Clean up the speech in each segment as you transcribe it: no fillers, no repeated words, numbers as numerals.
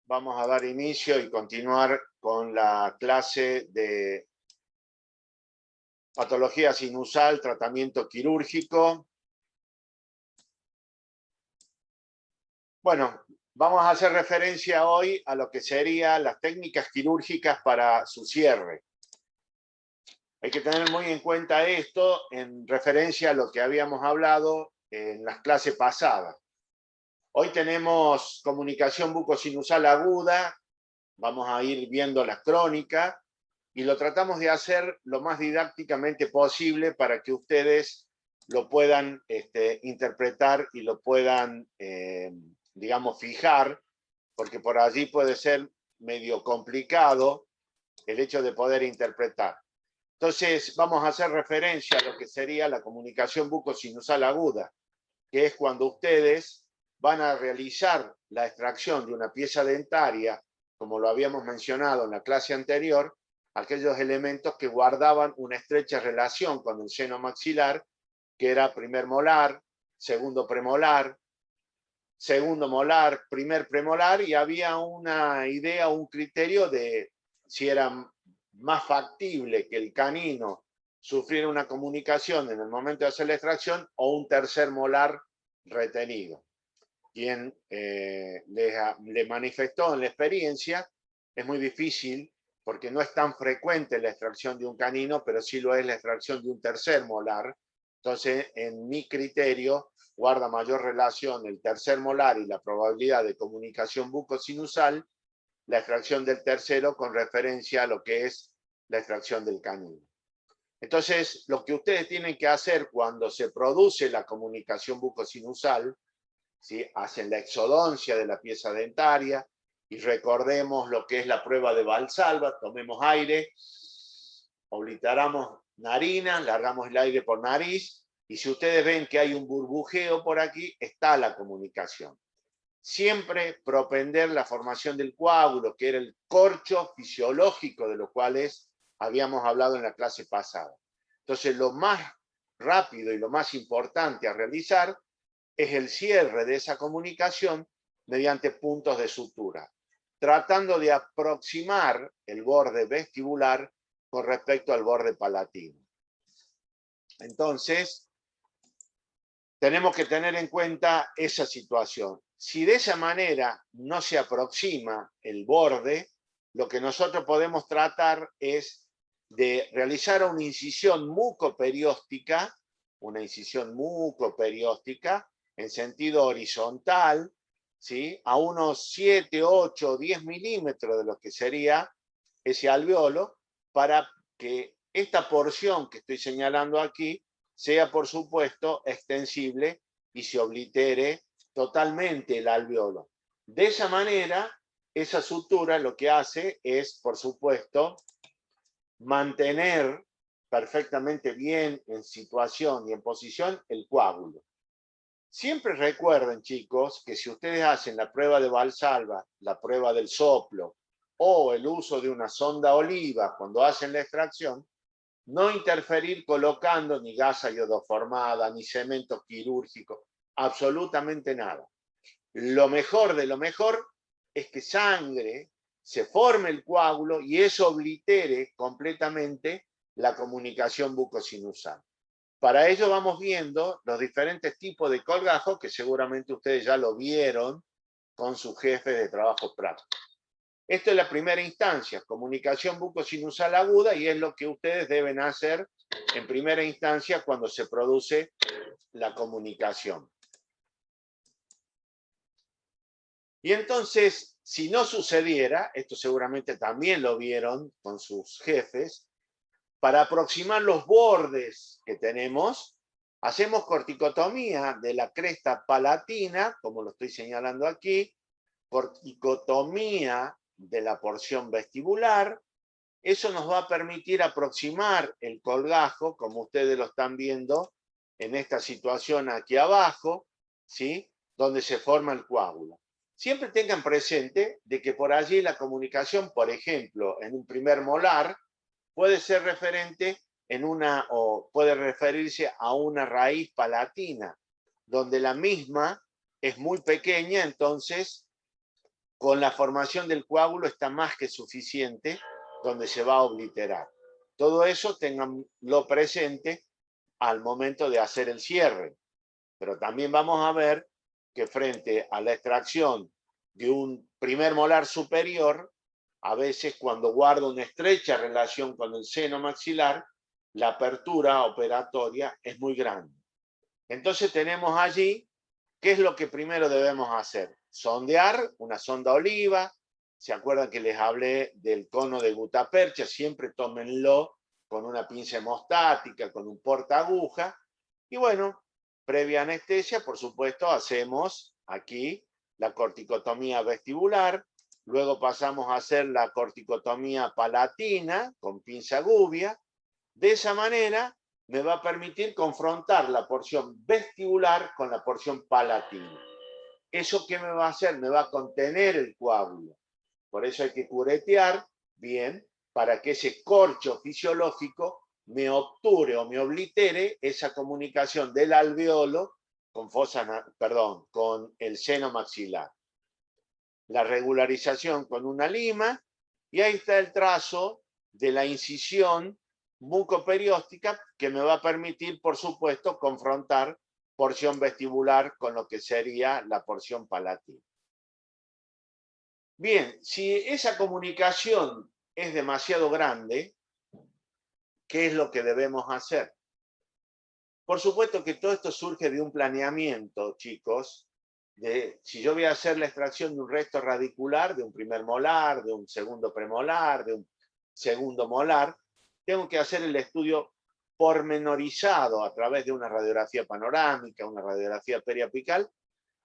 Vamos a dar inicio y continuar con la clase de patología sinusal, tratamiento quirúrgico. Bueno, vamos a hacer referencia hoy a lo que serían las técnicas quirúrgicas para su cierre. Hay que tener muy en cuenta esto en referencia a lo que habíamos hablado en las clases pasadas. Hoy tenemos comunicación bucosinusal aguda, vamos a ir viendo la crónica y lo tratamos de hacer lo más didácticamente posible para que ustedes lo puedan interpretar y lo puedan, digamos, fijar, porque por allí puede ser medio complicado el hecho de poder interpretar. Entonces, vamos a hacer referencia a lo que sería la comunicación bucosinusal aguda, que es cuando ustedes van a realizar la extracción de una pieza dentaria, como lo habíamos mencionado en la clase anterior, aquellos elementos que guardaban una estrecha relación con el seno maxilar, que era primer molar, segundo premolar, segundo molar, primer premolar, y había una idea, un criterio de si era más factible que el canino sufriera una comunicación en el momento de hacer la extracción o un tercer molar retenido. Quien le manifestó en la experiencia, es muy difícil porque no es tan frecuente la extracción de un canino, pero sí lo es la extracción de un tercer molar. Entonces, en mi criterio, guarda mayor relación el tercer molar y la probabilidad de comunicación bucosinusal, la extracción del tercero con referencia a lo que es la extracción del canino. Entonces, lo que ustedes tienen que hacer cuando se produce la comunicación bucosinusal, ¿sí? Hacen la exodoncia de la pieza dentaria y recordemos lo que es la prueba de Valsalva. Tomemos aire, obliteramos narina, largamos el aire por nariz y si ustedes ven que hay un burbujeo por aquí, está la comunicación. Siempre propender la formación del coágulo, que era el corcho fisiológico de los cuales habíamos hablado en la clase pasada. Entonces, lo más rápido y lo más importante a realizar es el cierre de esa comunicación mediante puntos de sutura, tratando de aproximar el borde vestibular con respecto al borde palatino. Entonces, tenemos que tener en cuenta esa situación. Si de esa manera no se aproxima el borde, lo que nosotros podemos tratar es de realizar una incisión mucoperióstica, en sentido horizontal, ¿sí? A unos 7, 8, 10 milímetros de lo que sería ese alveolo, para que esta porción que estoy señalando aquí sea, por supuesto, extensible y se oblitere totalmente el alveolo. De esa manera, esa sutura lo que hace es, por supuesto, mantener perfectamente bien en situación y en posición el coágulo. Siempre recuerden, chicos, que si ustedes hacen la prueba de Valsalva, la prueba del soplo o el uso de una sonda oliva cuando hacen la extracción, no interferir colocando ni gasa iodoformada, ni cemento quirúrgico, absolutamente nada. Lo mejor de lo mejor es que sangre, se forme el coágulo y eso oblitere completamente la comunicación bucosinusal. Para ello vamos viendo los diferentes tipos de colgajo que seguramente ustedes ya lo vieron con sus jefes de trabajo práctico. Esto es la primera instancia, comunicación bucosinusal aguda, y es lo que ustedes deben hacer en primera instancia cuando se produce la comunicación. Y entonces, si no sucediera, esto seguramente también lo vieron con sus jefes, para aproximar los bordes que tenemos, hacemos corticotomía de la cresta palatina, como lo estoy señalando aquí, corticotomía de la porción vestibular. Eso nos va a permitir aproximar el colgajo, como ustedes lo están viendo en esta situación aquí abajo, ¿sí? Donde se forma el coágulo. Siempre tengan presente de que por allí la comunicación, por ejemplo, en un primer molar, puede ser referente o puede referirse a una raíz palatina donde la misma es muy pequeña, entonces con la formación del coágulo está más que suficiente, donde se va a obliterar. Todo eso tenganlo presente al momento de hacer el cierre. Pero también vamos a ver que frente a la extracción de un primer molar superior, a veces cuando guarda una estrecha relación con el seno maxilar, la apertura operatoria es muy grande. Entonces tenemos allí, ¿qué es lo que primero debemos hacer? Sondear, una sonda oliva. ¿Se acuerdan que les hablé del cono de gutapercha? Siempre tómenlo con una pinza hemostática, con un portaaguja. Y bueno, previa anestesia, por supuesto, hacemos aquí la corticotomía vestibular. Luego pasamos a hacer la corticotomía palatina con pinza gubia. De esa manera me va a permitir confrontar la porción vestibular con la porción palatina. ¿Eso qué me va a hacer? Me va a contener el coágulo. Por eso hay que curetear bien para que ese corcho fisiológico me obture o me oblitere esa comunicación del alveolo con con el seno maxilar. La regularización con una lima, y ahí está el trazo de la incisión mucoperióstica que me va a permitir, por supuesto, confrontar porción vestibular con lo que sería la porción palatina. Bien, si esa comunicación es demasiado grande, ¿qué es lo que debemos hacer? Por supuesto que todo esto surge de un planeamiento, chicos, de si yo voy a hacer la extracción de un resto radicular, de un primer molar, de un segundo premolar, de un segundo molar, tengo que hacer el estudio pormenorizado a través de una radiografía panorámica, una radiografía periapical,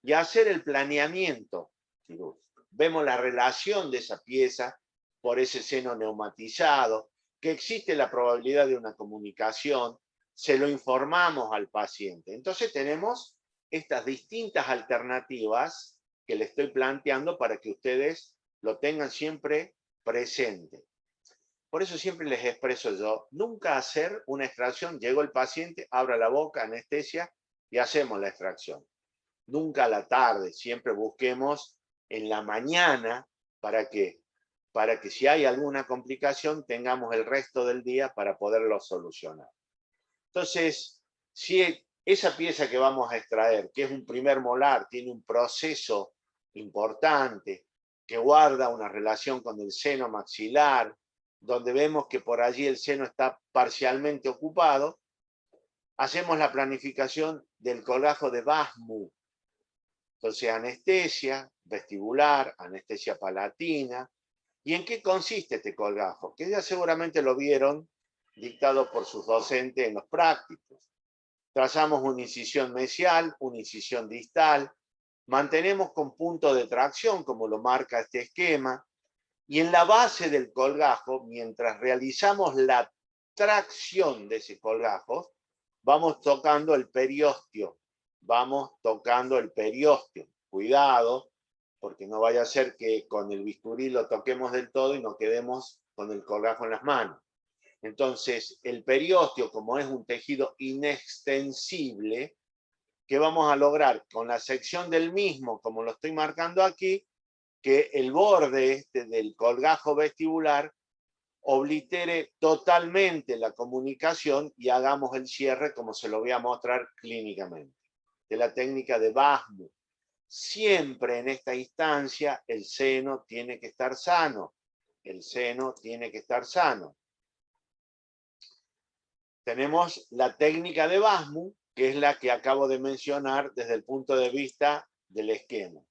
y hacer el planeamiento quirúrgico. Vemos la relación de esa pieza por ese seno neumatizado, que existe la probabilidad de una comunicación, se lo informamos al paciente. Entonces tenemos estas distintas alternativas que le estoy planteando para que ustedes lo tengan siempre presente. Por eso siempre les expreso yo, nunca hacer una extracción, llegó el paciente, abra la boca, anestesia y hacemos la extracción. Nunca a la tarde, siempre busquemos en la mañana para que si hay alguna complicación tengamos el resto del día para poderlo solucionar. Entonces, si esa pieza que vamos a extraer, que es un primer molar, tiene un proceso importante, que guarda una relación con el seno maxilar, donde vemos que por allí el seno está parcialmente ocupado, hacemos la planificación del colgajo de Basmu. Entonces, anestesia vestibular, anestesia palatina. ¿Y en qué consiste este colgajo? Que ya seguramente lo vieron dictado por sus docentes en los prácticos. Trazamos una incisión mesial, una incisión distal, mantenemos con punto de tracción, como lo marca este esquema, y en la base del colgajo, mientras realizamos la tracción de ese colgajo, vamos tocando el periósteo. Cuidado, porque no vaya a ser que con el bisturí lo toquemos del todo y nos quedemos con el colgajo en las manos. Entonces, el periósteo, como es un tejido inextensible, ¿qué vamos a lograr? Con la sección del mismo, como lo estoy marcando aquí, que el borde del colgajo vestibular oblitere totalmente la comunicación y hagamos el cierre como se lo voy a mostrar clínicamente. De la técnica de Basmu. Siempre en esta instancia el seno tiene que estar sano. El seno tiene que estar sano. Tenemos la técnica de Basmu, que es la que acabo de mencionar desde el punto de vista del esquema.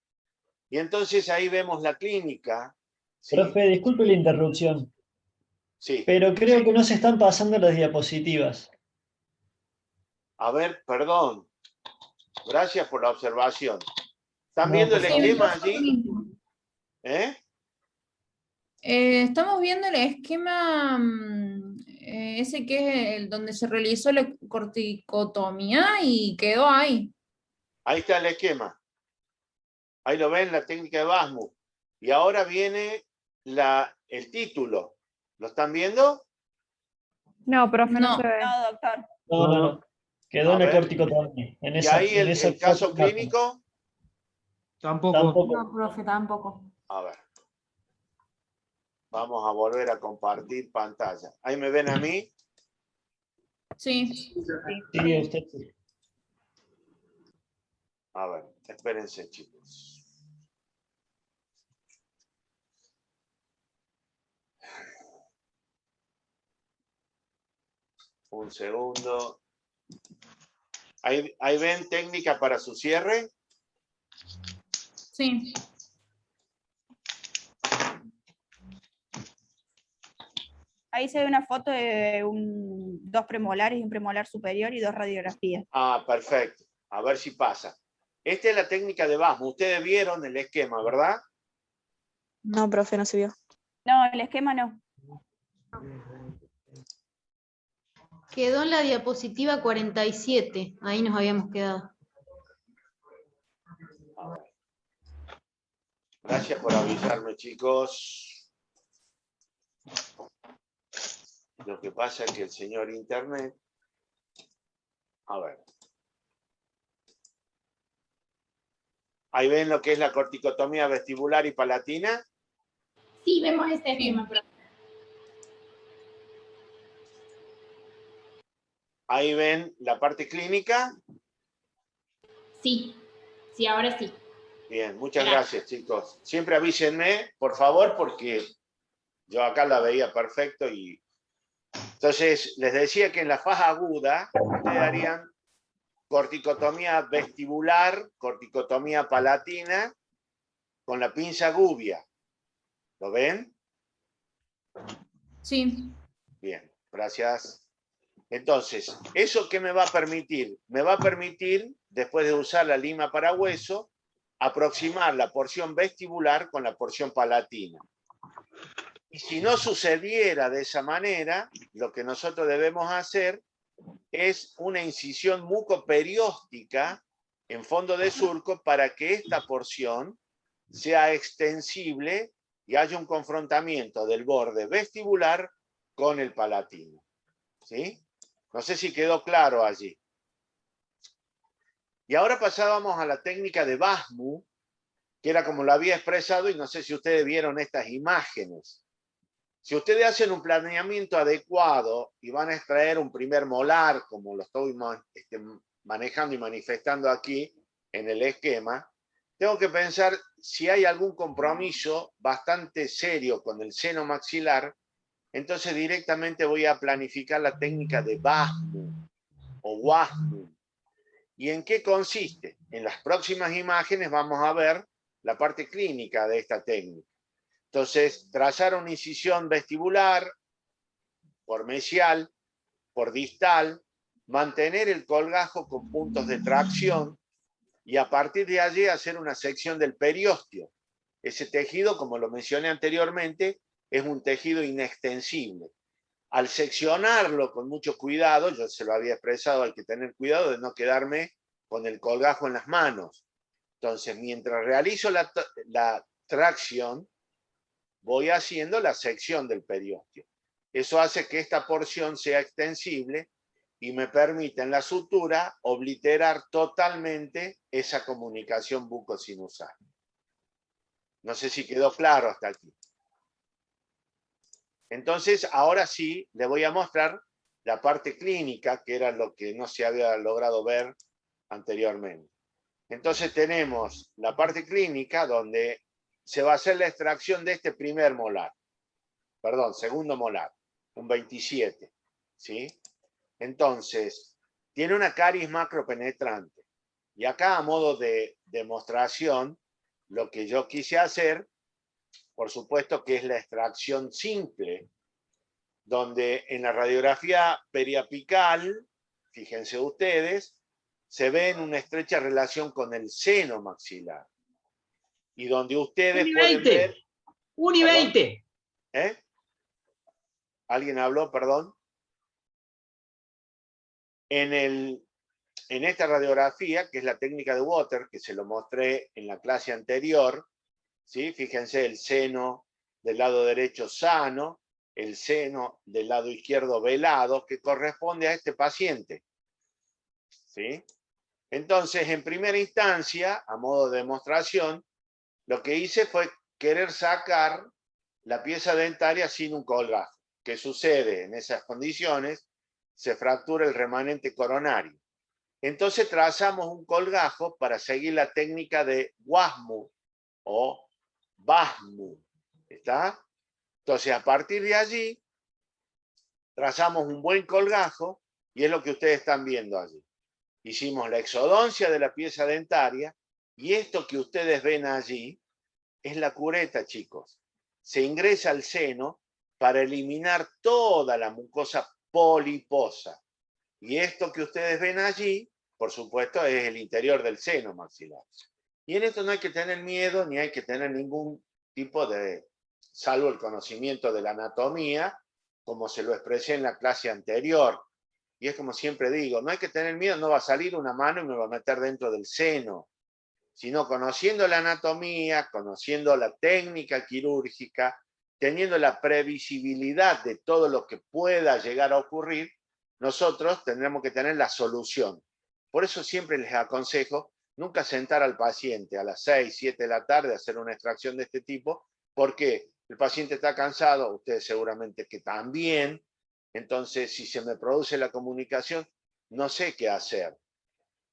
Y entonces ahí vemos la clínica. ¿Sí? Profe, disculpe la interrupción, Sí. pero creo que no se están pasando las diapositivas. A ver, perdón. Gracias por la observación. ¿Están No, viendo por el favor. esquema allí? Estamos viendo el esquema ese que es el donde se realizó la corticotomía y quedó ahí. Ahí está el esquema. Ahí lo ven, la técnica de Basmu. Y ahora viene el título. ¿Lo están viendo? No, profe, no No. se ve. No, doctor. No. Quedó A en la ver. corticotomía. ¿Y ahí En esa el caso imagen. clínico? Tampoco. Tampoco. No, profe, tampoco. A ver. Vamos a volver a compartir pantalla. ¿Ahí me ven a mí? Sí. Sí, usted sí. A ver, espérense, chicos. Un segundo. ¿Ahí ven técnica para su cierre? Sí. Ahí se ve una foto de dos premolares y un premolar superior y dos radiografías. Ah, perfecto. A ver si pasa. Esta es la técnica de Basmo. Ustedes vieron el esquema, ¿verdad? No, profe, no se vio. No, el esquema no. Quedó en la diapositiva 47, ahí nos habíamos quedado. A ver. Gracias por avisarme, chicos. Lo que pasa es que el señor Internet... A ver. Ahí ven lo que es la corticotomía vestibular y palatina. Sí, vemos este esquema, profe. Ahí ven la parte clínica. Sí, sí, ahora sí. Bien, muchas gracias, chicos. Siempre avísenme, por favor, porque yo acá la veía perfecto y... Entonces, les decía que en la fase aguda ustedes harían corticotomía vestibular, corticotomía palatina, con la pinza gubia. ¿Lo ven? Sí. Bien, gracias. Entonces, ¿eso qué me va a permitir? Me va a permitir, después de usar la lima para hueso, aproximar la porción vestibular con la porción palatina. Y si no sucediera de esa manera, lo que nosotros debemos hacer es una incisión mucoperióstica en fondo de surco para que esta porción sea extensible y haya un confrontamiento del borde vestibular con el palatino. ¿Sí? No sé si quedó claro allí. Y ahora pasábamos a la técnica de Basmu, que era como lo había expresado, y no sé si ustedes vieron estas imágenes. Si ustedes hacen un planeamiento adecuado y van a extraer un primer molar, como lo estoy manejando y manifestando aquí en el esquema, tengo que pensar si hay algún compromiso bastante serio con el seno maxilar, entonces directamente voy a planificar la técnica de Basmu o Wasmu. ¿Y en qué consiste? En las próximas imágenes vamos a ver la parte clínica de esta técnica. Entonces, trazar una incisión vestibular por mesial, por distal, mantener el colgajo con puntos de tracción y a partir de allí hacer una sección del periósteo. Ese tejido, como lo mencioné anteriormente, es un tejido inextensible. Al seccionarlo con mucho cuidado, yo se lo había expresado, hay que tener cuidado de no quedarme con el colgajo en las manos. Entonces, mientras realizo la tracción, voy haciendo la sección del periósteo. Eso hace que esta porción sea extensible y me permite en la sutura obliterar totalmente esa comunicación bucosinusal. No sé si quedó claro hasta aquí. Entonces, ahora sí, le voy a mostrar la parte clínica, que era lo que no se había logrado ver anteriormente. Entonces tenemos la parte clínica donde se va a hacer la extracción de este primer molar. Perdón, segundo molar, un 27. ¿Sí? Entonces, tiene una caries macropenetrante. Y acá, a modo de demostración, lo que yo quise hacer, por supuesto que es la extracción simple, donde en la radiografía periapical, fíjense ustedes, se ve en una estrecha relación con el seno maxilar. Y donde ustedes pueden ver... 1:20. ¿Eh? ¿Alguien habló? Perdón. En esta radiografía, que es la técnica de Water, que se lo mostré en la clase anterior, ¿sí? Fíjense el seno del lado derecho sano, el seno del lado izquierdo velado, que corresponde a este paciente. ¿sí? Entonces, en primera instancia, a modo de demostración, lo que hice fue querer sacar la pieza dentaria sin un colgajo. ¿Qué sucede en esas condiciones? Se fractura el remanente coronario. Entonces trazamos un colgajo para seguir la técnica de Wasmu o Basmu. ¿Está? Entonces, a partir de allí, trazamos un buen colgajo y es lo que ustedes están viendo allí. Hicimos la exodoncia de la pieza dentaria y esto que ustedes ven allí es la cureta, chicos. Se ingresa al seno para eliminar toda la mucosa poliposa. Y esto que ustedes ven allí, por supuesto, es el interior del seno maxilar. Y en esto no hay que tener miedo ni hay que tener ningún tipo de, salvo el conocimiento de la anatomía, como se lo expresé en la clase anterior. Y es como siempre digo, no hay que tener miedo, no va a salir una mano y me va a meter dentro del seno, sino conociendo la anatomía, conociendo la técnica quirúrgica, teniendo la previsibilidad de todo lo que pueda llegar a ocurrir, nosotros tendremos que tener la solución. Por eso siempre les aconsejo nunca sentar al paciente a las 6, 7 de la tarde a hacer una extracción de este tipo, porque el paciente está cansado, ustedes seguramente que también, entonces si se me produce la comunicación, no sé qué hacer,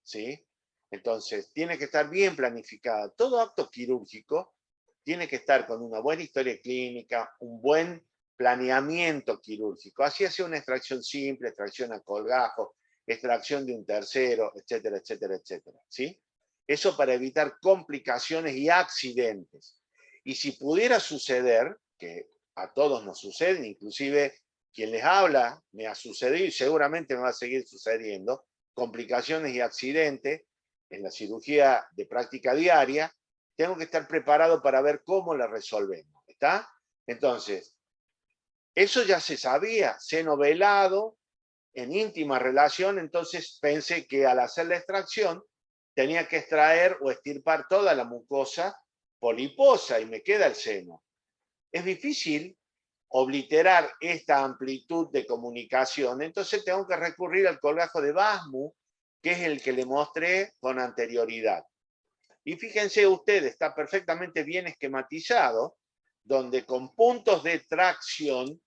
¿sí? Entonces, tiene que estar bien planificada. Todo acto quirúrgico tiene que estar con una buena historia clínica, un buen planeamiento quirúrgico. Así hace una extracción simple, extracción a colgajo, extracción de un tercero, etcétera, etcétera, etcétera. ¿Sí? Eso para evitar complicaciones y accidentes. Y si pudiera suceder, que a todos nos sucede, inclusive quien les habla me ha sucedido y seguramente me va a seguir sucediendo, complicaciones y accidentes en la cirugía de práctica diaria, tengo que estar preparado para ver cómo la resolvemos. ¿Está? Entonces, eso ya se sabía, seno velado, en íntima relación, entonces pensé que al hacer la extracción tenía que extraer o extirpar toda la mucosa poliposa y me queda el seno. Es difícil obliterar esta amplitud de comunicación, entonces tengo que recurrir al colgajo de Basmu, que es el que le mostré con anterioridad. Y fíjense ustedes, está perfectamente bien esquematizado, donde con puntos de tracción,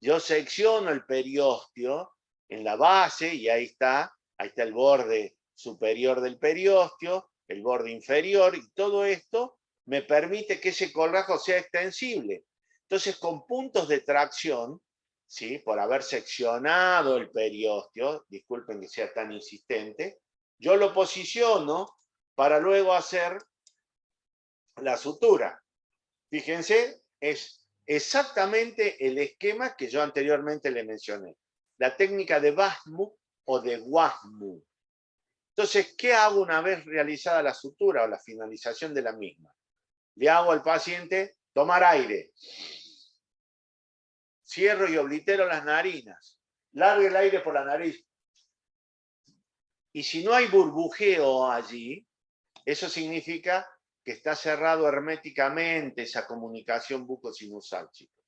yo secciono el periósteo en la base y ahí está el borde superior del periósteo, el borde inferior, y todo esto me permite que ese colgajo sea extensible. Entonces, con puntos de tracción, ¿sí? Por haber seccionado el periósteo, disculpen que sea tan insistente, yo lo posiciono para luego hacer la sutura. Fíjense, es exactamente el esquema que yo anteriormente le mencioné. La técnica de Basmu o de Wasmu. Entonces, ¿qué hago una vez realizada la sutura o la finalización de la misma? Le hago al paciente tomar aire. Cierro y oblitero las narinas. Largue el aire por la nariz. Y si no hay burbujeo allí, eso significa que está cerrado herméticamente esa comunicación bucosinusal, chicos.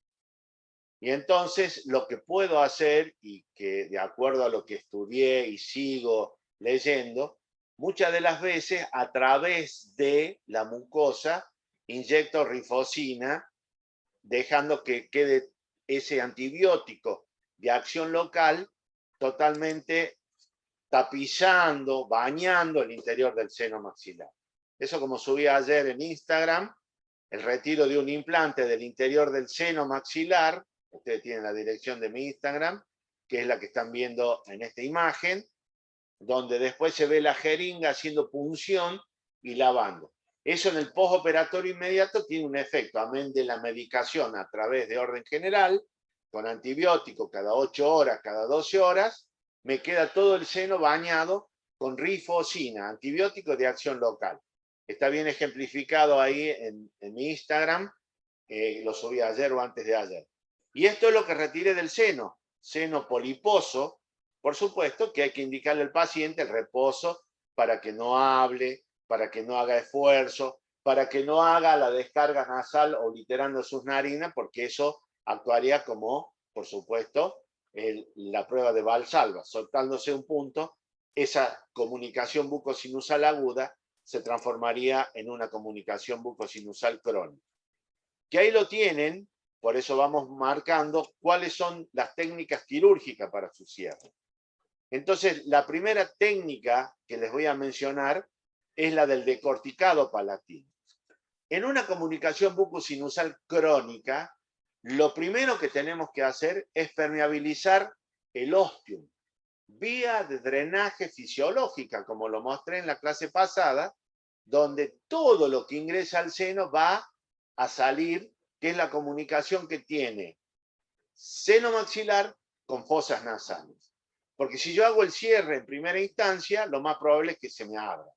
Y entonces lo que puedo hacer, y que de acuerdo a lo que estudié y sigo leyendo, muchas de las veces a través de la mucosa inyecto rifocina, dejando que quede ese antibiótico de acción local totalmente tapizando, bañando el interior del seno maxilar. Eso, como subí ayer en Instagram, el retiro de un implante del interior del seno maxilar, ustedes tienen la dirección de mi Instagram, que es la que están viendo en esta imagen, donde después se ve la jeringa haciendo punción y lavando. Eso en el postoperatorio inmediato tiene un efecto, amén de la medicación a través de orden general, con antibiótico cada 8 horas, cada 12 horas, me queda todo el seno bañado con rifocina, antibiótico de acción local. Está bien ejemplificado ahí en mi Instagram, lo subí ayer o antes de ayer. Y esto es lo que retiré del seno poliposo. Por supuesto que hay que indicarle al paciente el reposo para que no hable, para que no haga esfuerzo, para que no haga la descarga nasal obliterando sus narinas, porque eso actuaría como, por supuesto, la prueba de Valsalva, soltándose un punto, esa comunicación bucosinusal aguda se transformaría en una comunicación bucosinusal crónica. Que ahí lo tienen, por eso vamos marcando cuáles son las técnicas quirúrgicas para su cierre. Entonces, la primera técnica que les voy a mencionar es la del decorticado palatino. En una comunicación bucosinusal crónica, lo primero que tenemos que hacer es permeabilizar el ostium, vía de drenaje fisiológica, como lo mostré en la clase pasada, donde todo lo que ingresa al seno va a salir, que es la comunicación que tiene seno maxilar con fosas nasales. Porque si yo hago el cierre en primera instancia, lo más probable es que se me abra.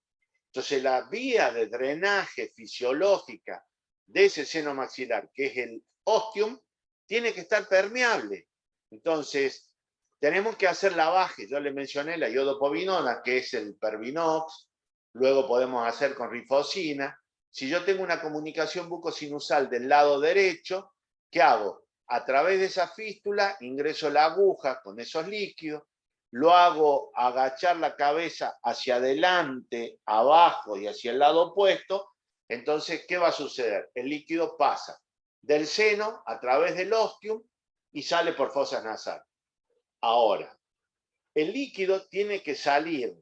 Entonces, la vía de drenaje fisiológica de ese seno maxilar, que es el ostium, tiene que estar permeable. Entonces, tenemos que hacer lavaje. Yo le mencioné la iodopovinona, que es el Pervinox. Luego podemos hacer con rifocina. Si yo tengo una comunicación bucosinusal del lado derecho, ¿qué hago? A través de esa fístula ingreso la aguja con esos líquidos, lo hago agachar la cabeza hacia adelante, abajo y hacia el lado opuesto. Entonces, ¿qué va a suceder? El líquido pasa del seno a través del ostium y sale por fosas nasales. Ahora, el líquido tiene que salir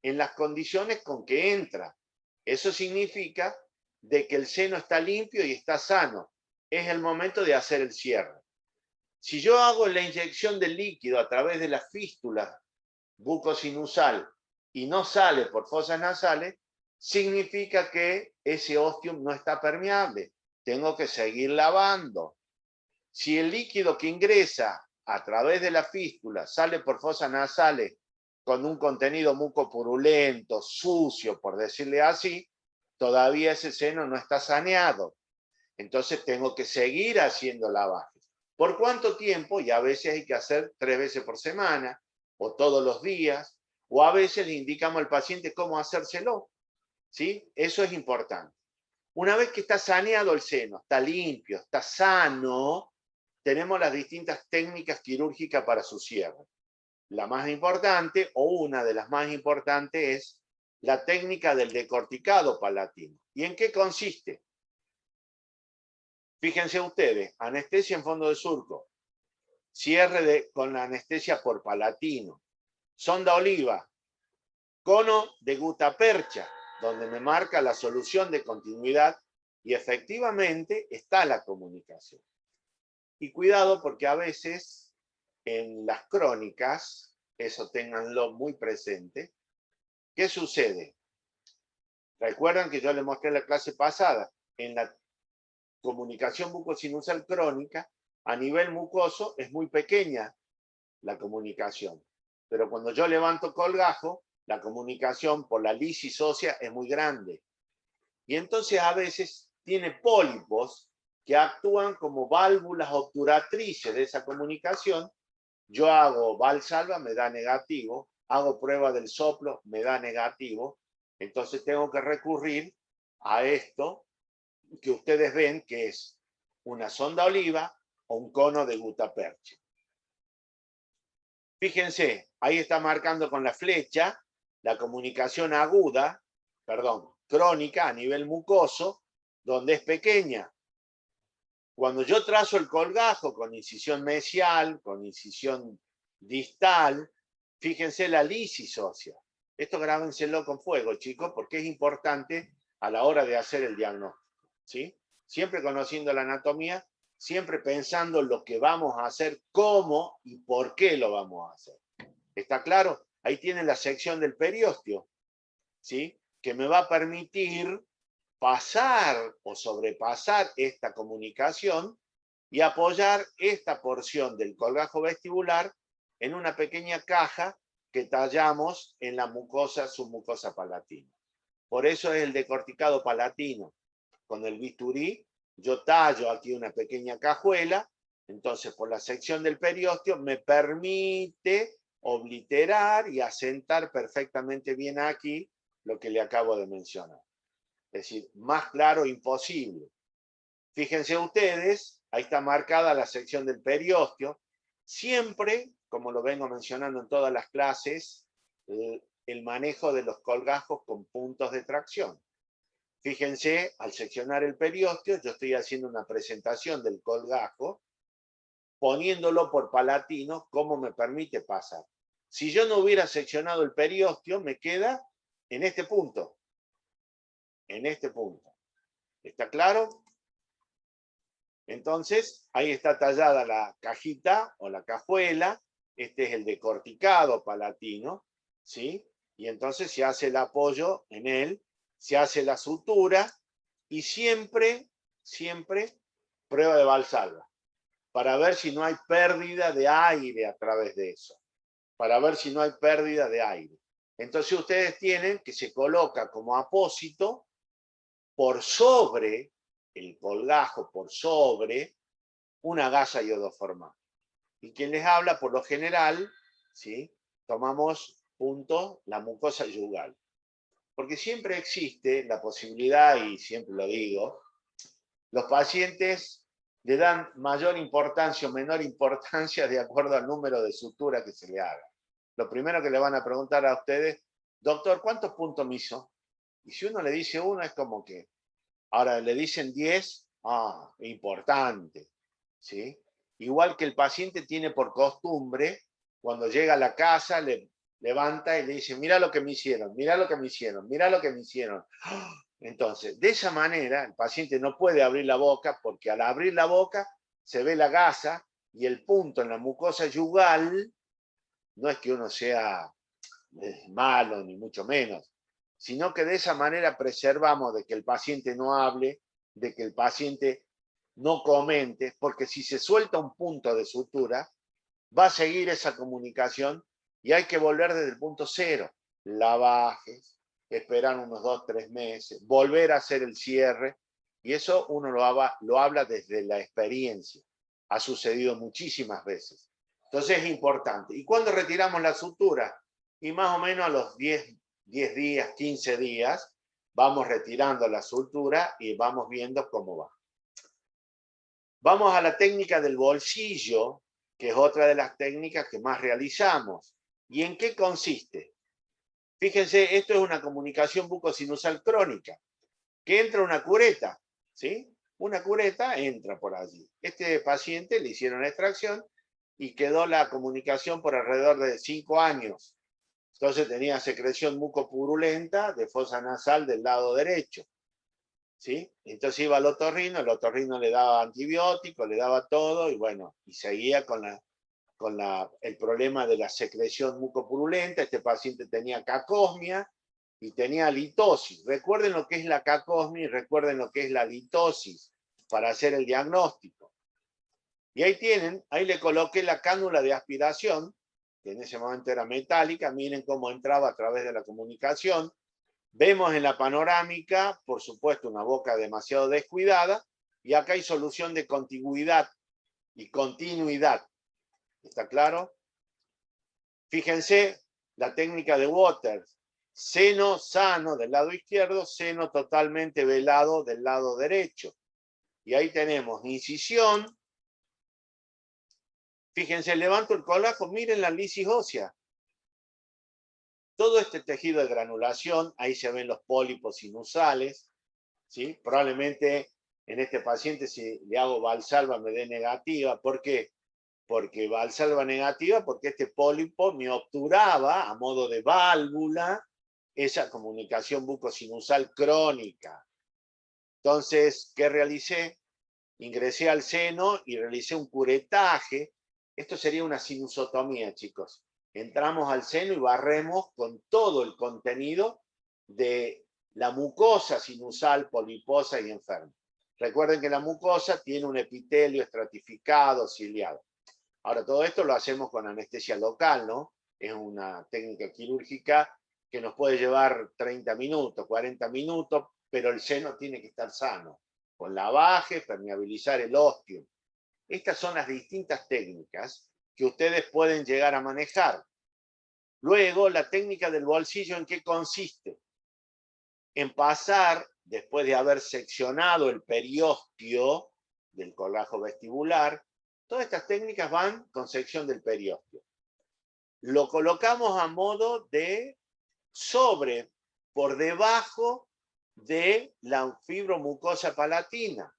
en las condiciones con que entra. Eso significa de que el seno está limpio y está sano. Es el momento de hacer el cierre. Si yo hago la inyección del líquido a través de la fístula bucosinusal y no sale por fosas nasales, significa que ese ostium no está permeable. Tengo que seguir lavando. Si el líquido que ingresa a través de la fístula sale por fosas nasales con un contenido mucopurulento, sucio, por decirle así, todavía ese seno no está saneado. Entonces tengo que seguir haciendo lavajes. ¿Por cuánto tiempo? Y a veces hay que hacer 3 veces por semana, o todos los días, o a veces le indicamos al paciente cómo hacérselo. ¿Sí? Eso es importante. Una vez que está saneado el seno, está limpio, está sano, tenemos las distintas técnicas quirúrgicas para su cierre. La más importante, o una de las más importantes, es la técnica del decorticado palatino. ¿Y en qué consiste? Fíjense ustedes, anestesia en fondo de surco, cierre con la anestesia por palatino, sonda oliva, cono de gutapercha, donde me marca la solución de continuidad y efectivamente está la comunicación. Y cuidado porque a veces en las crónicas, eso ténganlo muy presente, ¿qué sucede? Recuerdan que yo les mostré en la clase pasada, en la comunicación bucosinusal crónica, a nivel mucoso es muy pequeña la comunicación. Pero cuando yo levanto colgajo, la comunicación por la lisis ósea es muy grande. Y entonces a veces tiene pólipos que actúan como válvulas obturatrices de esa comunicación. Yo hago Valsalva, me da negativo. Hago prueba del soplo, me da negativo. Entonces tengo que recurrir a esto que ustedes ven que es una sonda oliva o un cono de gutapercha. Fíjense, ahí está marcando con la flecha la comunicación aguda, crónica a nivel mucoso, donde es pequeña. Cuando yo trazo el colgajo con incisión mesial, con incisión distal, fíjense la lisis ósea. Esto grábenselo con fuego, chicos, porque es importante a la hora de hacer el diagnóstico. ¿Sí? Siempre conociendo la anatomía, siempre pensando en lo que vamos a hacer, cómo y por qué lo vamos a hacer. ¿Está claro? Ahí tienen la sección del periósteo, ¿sí? Que me va a permitir pasar o sobrepasar esta comunicación y apoyar esta porción del colgajo vestibular en una pequeña caja que tallamos en la mucosa submucosa palatina. Por eso es el decorticado palatino. Con el bisturí yo tallo aquí una pequeña cajuela, entonces por la sección del periósteo me permite obliterar y asentar perfectamente bien aquí lo que le acabo de mencionar. Es decir, más claro imposible. Fíjense ustedes, ahí está marcada la sección del periósteo, Siempre, como lo vengo mencionando en todas las clases, el manejo de los colgajos con puntos de tracción. Fíjense, al seccionar el periósteo, yo estoy haciendo una presentación del colgajo, poniéndolo por palatino, como me permite pasar. Si yo no hubiera seccionado el periósteo, me queda en este punto. En este punto. ¿Está claro? Entonces, ahí está tallada la cajita o la cajuela. Este es el decorticado palatino, ¿sí? Y entonces se hace el apoyo en él, se hace la sutura y siempre, siempre prueba de Valsalva, para ver si no hay pérdida de aire a través de eso. Para ver si no hay pérdida de aire. Entonces ustedes tienen que se coloca como apósito por sobre el colgajo, por sobre una gasa iodoformal. Y quien les habla, por lo general, ¿sí? Tomamos punto la mucosa yugal. Porque siempre existe la posibilidad, y siempre lo digo, los pacientes le dan mayor importancia o menor importancia de acuerdo al número de sutura que se le haga. Lo primero que le van a preguntar a ustedes, doctor, ¿cuántos puntos me hizo? Y si uno le dice uno, es como que, ahora le dicen 10, importante, ¿sí? Igual que el paciente tiene por costumbre, cuando llega a la casa, le levanta y le dice, mira lo que me hicieron, mira lo que me hicieron, mira lo que me hicieron. Entonces, de esa manera, el paciente no puede abrir la boca, porque al abrir la boca se ve la gasa y el punto en la mucosa yugal, no es que uno sea malo, ni mucho menos, sino que de esa manera preservamos de que el paciente no hable, de que el paciente no comente, porque si se suelta un punto de sutura, va a seguir esa comunicación y hay que volver desde el punto cero. Lavajes, esperar unos 2-3 meses, volver a hacer el cierre, y eso uno lo habla desde la experiencia. Ha sucedido muchísimas veces. Entonces es importante. ¿Y cuándo retiramos la sutura? Y más o menos a los 10 días, 15 días, vamos retirando la sutura y vamos viendo cómo va. Vamos a la técnica del bolsillo, que es otra de las técnicas que más realizamos. ¿Y en qué consiste? Fíjense, esto es una comunicación bucosinusal crónica, que entra una cureta, ¿sí? Una cureta entra por allí. Este paciente le hicieron extracción y quedó la comunicación por alrededor de 5 años. Entonces tenía secreción mucopurulenta de fosa nasal del lado derecho, ¿sí? Entonces iba al otorrino, el otorrino le daba antibiótico, le daba todo, y bueno, y seguía con el problema de la secreción mucopurulenta. Este paciente tenía cacosmia y tenía litosis. Recuerden lo que es la cacosmia y recuerden lo que es la litosis para hacer el diagnóstico. Y ahí tienen, ahí le coloqué la cánula de aspiración, que en ese momento era metálica. Miren cómo entraba a través de la comunicación. Vemos en la panorámica, por supuesto, una boca demasiado descuidada, y acá hay solución de contigüidad y continuidad. ¿Está claro? Fíjense la técnica de Waters. Seno sano del lado izquierdo, seno totalmente velado del lado derecho. Y ahí tenemos incisión. Fíjense, levanto el colgajo, miren la lisis ósea. Todo este tejido de granulación, ahí se ven los pólipos sinusales, ¿sí? Probablemente en este paciente, si le hago Valsalva, me dé negativa. ¿Por qué? Porque Valsalva negativa, porque este pólipo me obturaba a modo de válvula esa comunicación bucosinusal crónica. Entonces, ¿qué realicé? Ingresé al seno y realicé un curetaje. Esto sería una sinusotomía, chicos. Entramos al seno y barremos con todo el contenido de la mucosa sinusal poliposa y enferma. Recuerden que la mucosa tiene un epitelio estratificado, ciliado. Ahora, todo esto lo hacemos con anestesia local, ¿no? Es una técnica quirúrgica que nos puede llevar 30 minutos, 40 minutos, pero el seno tiene que estar sano. Con lavaje, permeabilizar el ósteo. Estas son las distintas técnicas que ustedes pueden llegar a manejar. Luego, la técnica del bolsillo, ¿en qué consiste? En pasar, después de haber seccionado el periósteo del colgajo vestibular, Todas estas técnicas van con sección del periósteo. Lo colocamos a modo de por debajo de la fibromucosa palatina.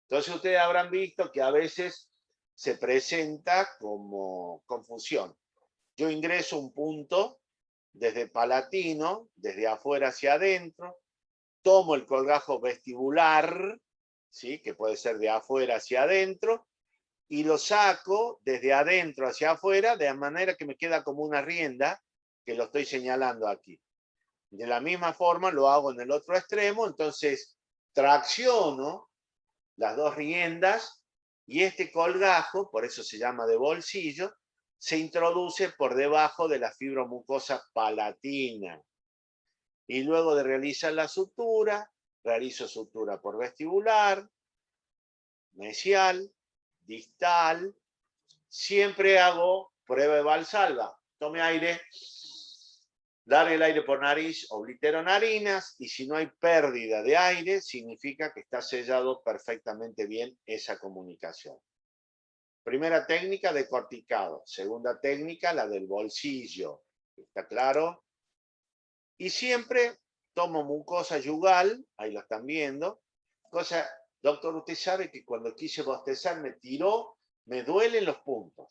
Entonces ustedes habrán visto que a veces se presenta como confusión. Yo ingreso un punto desde palatino, desde afuera hacia adentro, tomo el colgajo vestibular, ¿sí? Que puede ser de afuera hacia adentro, y lo saco desde adentro hacia afuera, de manera que me queda como una rienda, que lo estoy señalando aquí. De la misma forma lo hago en el otro extremo, entonces tracciono las dos riendas y este colgajo, por eso se llama de bolsillo, se introduce por debajo de la fibromucosa palatina. Y luego de realizar la sutura, realizo sutura por vestibular, mesial, distal. Siempre hago prueba de Valsalva. Tome aire, dar el aire por nariz, oblitero narinas, y si no hay pérdida de aire, significa que está sellado perfectamente bien esa comunicación. Primera técnica, decorticado. Segunda técnica, la del bolsillo. ¿Está claro? Y siempre tomo mucosa yugal, ahí lo están viendo. Doctor, usted sabe que cuando quise bostezar me tiró, me duelen los puntos.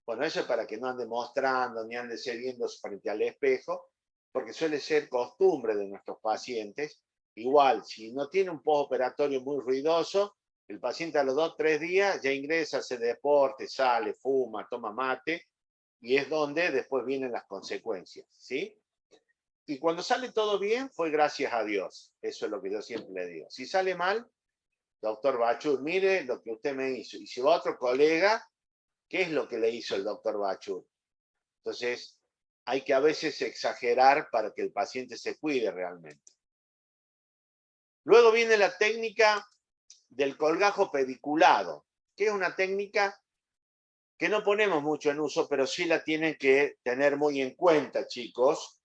Bueno, eso es para que no ande mostrando, ni ande viendo frente al espejo, porque suele ser costumbre de nuestros pacientes. Igual, si no tiene un postoperatorio muy ruidoso, el paciente a los 2 o 3 días ya ingresa, hace deporte, sale, fuma, toma mate, y es donde después vienen las consecuencias, ¿sí? Y cuando sale todo bien, fue gracias a Dios. Eso es lo que yo siempre le digo. Si sale mal, doctor Bachur, mire lo que usted me hizo. Y si va otro colega, ¿qué es lo que le hizo el doctor Bachur? Entonces, hay que a veces exagerar para que el paciente se cuide realmente. Luego viene la técnica del colgajo pediculado, que es una técnica que no ponemos mucho en uso, pero sí la tienen que tener muy en cuenta, chicos,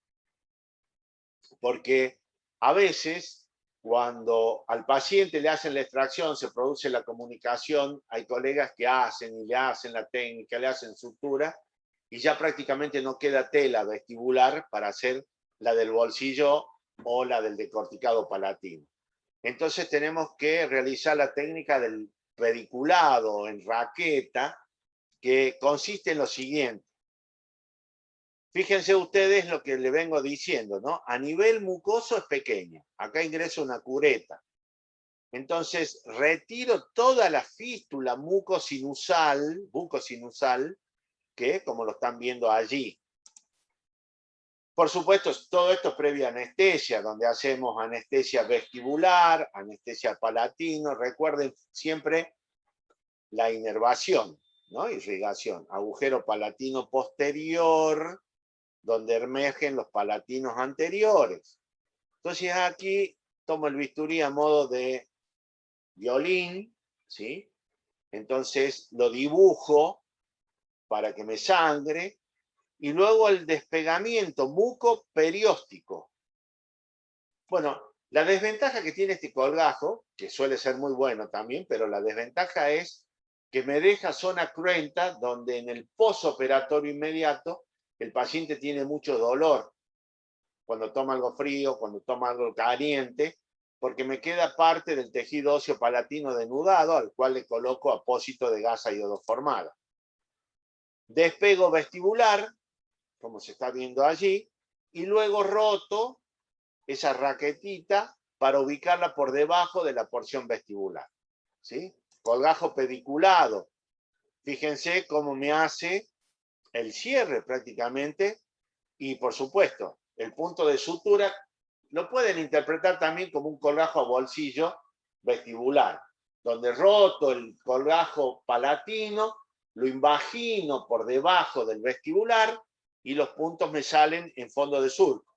porque a veces cuando al paciente le hacen la extracción, se produce la comunicación, hay colegas que hacen y le hacen la técnica, le hacen sutura, y ya prácticamente no queda tela vestibular para hacer la del bolsillo o la del decorticado palatino. Entonces tenemos que realizar la técnica del pediculado en raqueta, que consiste en lo siguiente. Fíjense ustedes lo que le vengo diciendo, ¿no? A nivel mucoso es pequeña. Acá ingreso una cureta. Entonces retiro toda la fístula bucosinusal, que como lo están viendo allí. Por supuesto, todo esto es previa anestesia, donde hacemos anestesia vestibular, anestesia palatino. Recuerden siempre la inervación, ¿no? Irrigación. Agujero palatino posterior, donde emergen los palatinos anteriores. Entonces aquí tomo el bisturí a modo de violín, ¿sí? Entonces lo dibujo para que me sangre. Y luego el despegamiento mucoperióstico. Bueno, la desventaja que tiene este colgajo, que suele ser muy bueno también, pero la desventaja es que me deja zona cruenta donde en el posoperatorio inmediato el paciente tiene mucho dolor cuando toma algo frío, cuando toma algo caliente, porque me queda parte del tejido óseo palatino denudado al cual le coloco apósito de gasa iodoformada. Despego vestibular, como se está viendo allí, y luego roto esa raquetita para ubicarla por debajo de la porción vestibular, ¿sí? Colgajo pediculado. Fíjense cómo me hace el cierre prácticamente, y por supuesto, el punto de sutura lo pueden interpretar también como un colgajo a bolsillo vestibular, donde roto el colgajo palatino, lo invagino por debajo del vestibular, y los puntos me salen en fondo de surco.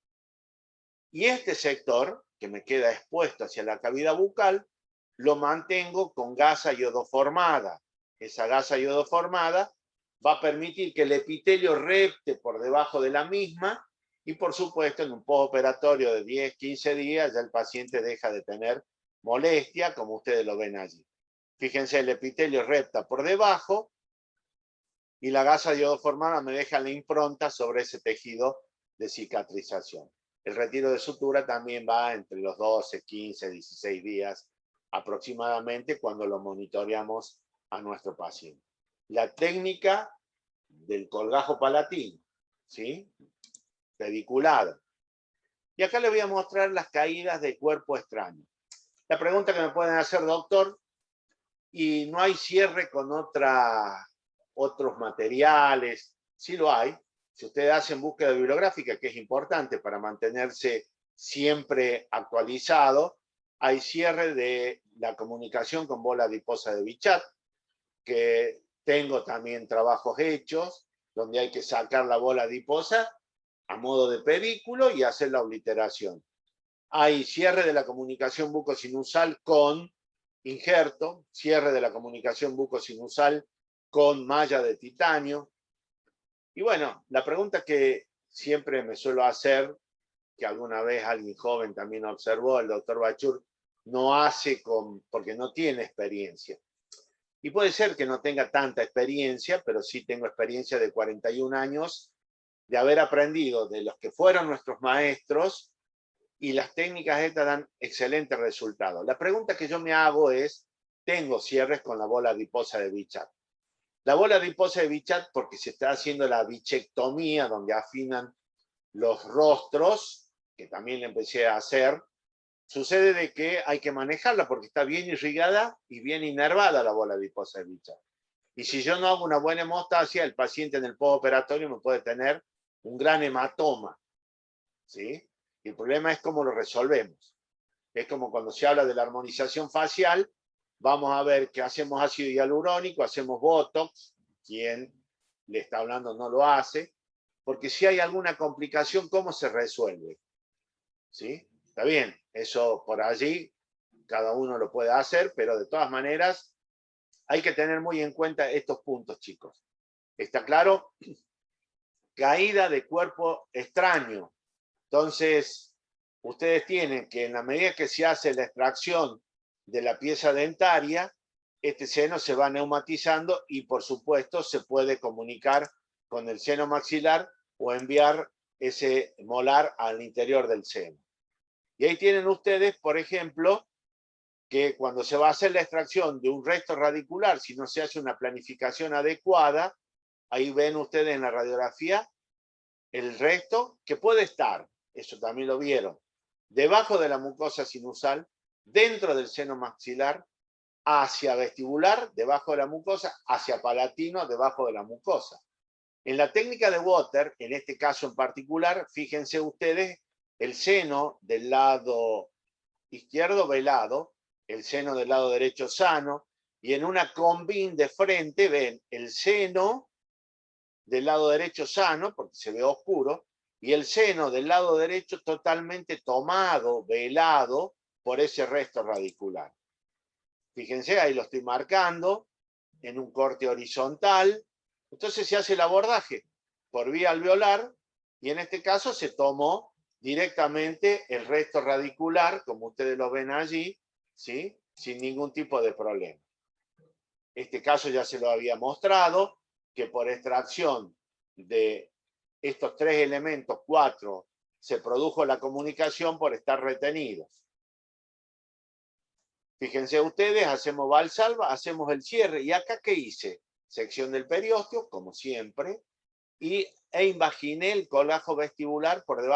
Y este sector, que me queda expuesto hacia la cavidad bucal, lo mantengo con gasa iodoformada. Esa gasa iodoformada va a permitir que el epitelio repte por debajo de la misma, y por supuesto en un postoperatorio de 10, 15 días ya el paciente deja de tener molestia, como ustedes lo ven allí. Fíjense, el epitelio recta por debajo y la gasa iodoformada me deja la impronta sobre ese tejido de cicatrización. El retiro de sutura también va entre los 12, 15, 16 días aproximadamente cuando lo monitoreamos a nuestro paciente. La técnica del colgajo palatino, ¿sí? Pediculado. Y acá les voy a mostrar las caídas de cuerpo extraño. La pregunta que me pueden hacer, doctor, ¿y no hay cierre con otros materiales? Sí lo hay. Si ustedes hacen búsqueda bibliográfica, que es importante para mantenerse siempre actualizado, hay cierre de la comunicación con bola adiposa de Bichat, que tengo también trabajos hechos, donde hay que sacar la bola adiposa a modo de pedículo y hacer la obliteración. Hay cierre de la comunicación bucosinusal con injerto, cierre de la comunicación bucosinusal con malla de titanio. Y bueno, la pregunta que siempre me suelo hacer, que alguna vez alguien joven también observó, el doctor Bachur, no hace porque no tiene experiencia. Y puede ser que no tenga tanta experiencia, pero sí tengo experiencia de 41 años de haber aprendido de los que fueron nuestros maestros, y las técnicas estas dan excelentes resultados. La pregunta que yo me hago es, ¿tengo cierres con la bola adiposa de Bichat? La bola adiposa de Bichat, porque se está haciendo la bichectomía, donde afinan los rostros, que también le empecé a hacer, sucede de que hay que manejarla porque está bien irrigada y bien inervada la bola adiposa de Bichat. Y si yo no hago una buena hemostasia, el paciente en el postoperatorio me puede tener un gran hematoma, ¿sí? Y el problema es cómo lo resolvemos. Es como cuando se habla de la armonización facial, vamos a ver que hacemos ácido hialurónico, hacemos botox, quien le está hablando no lo hace, porque si hay alguna complicación, ¿cómo se resuelve? ¿Sí? Está bien, eso por allí cada uno lo puede hacer, pero de todas maneras hay que tener muy en cuenta estos puntos, chicos. ¿Está claro? Caída de cuerpo extraño. Entonces, ustedes tienen que en la medida que se hace la extracción de la pieza dentaria, este seno se va neumatizando y por supuesto se puede comunicar con el seno maxilar o enviar ese molar al interior del seno. Y ahí tienen ustedes, por ejemplo, que cuando se va a hacer la extracción de un resto radicular, si no se hace una planificación adecuada, ahí ven ustedes en la radiografía el resto que puede estar, eso también lo vieron, debajo de la mucosa sinusal, dentro del seno maxilar, hacia vestibular, debajo de la mucosa, hacia palatino, debajo de la mucosa. En la técnica de Water, en este caso en particular, fíjense ustedes el seno del lado izquierdo velado, el seno del lado derecho sano, y en una combin de frente ven el seno del lado derecho sano, porque se ve oscuro, y el seno del lado derecho totalmente tomado, velado, por ese resto radicular. Fíjense, ahí lo estoy marcando, en un corte horizontal. Entonces se hace el abordaje por vía alveolar, y en este caso se tomó directamente el resto radicular, como ustedes lo ven allí, ¿sí? Sin ningún tipo de problema. Este caso ya se lo había mostrado, que por extracción de estos 3 elementos, 4, se produjo la comunicación por estar retenidos. Fíjense ustedes, hacemos valsalva, hacemos el cierre, y acá ¿qué hice? Sección del periósteo, como siempre, e invaginé el colgajo vestibular por debajo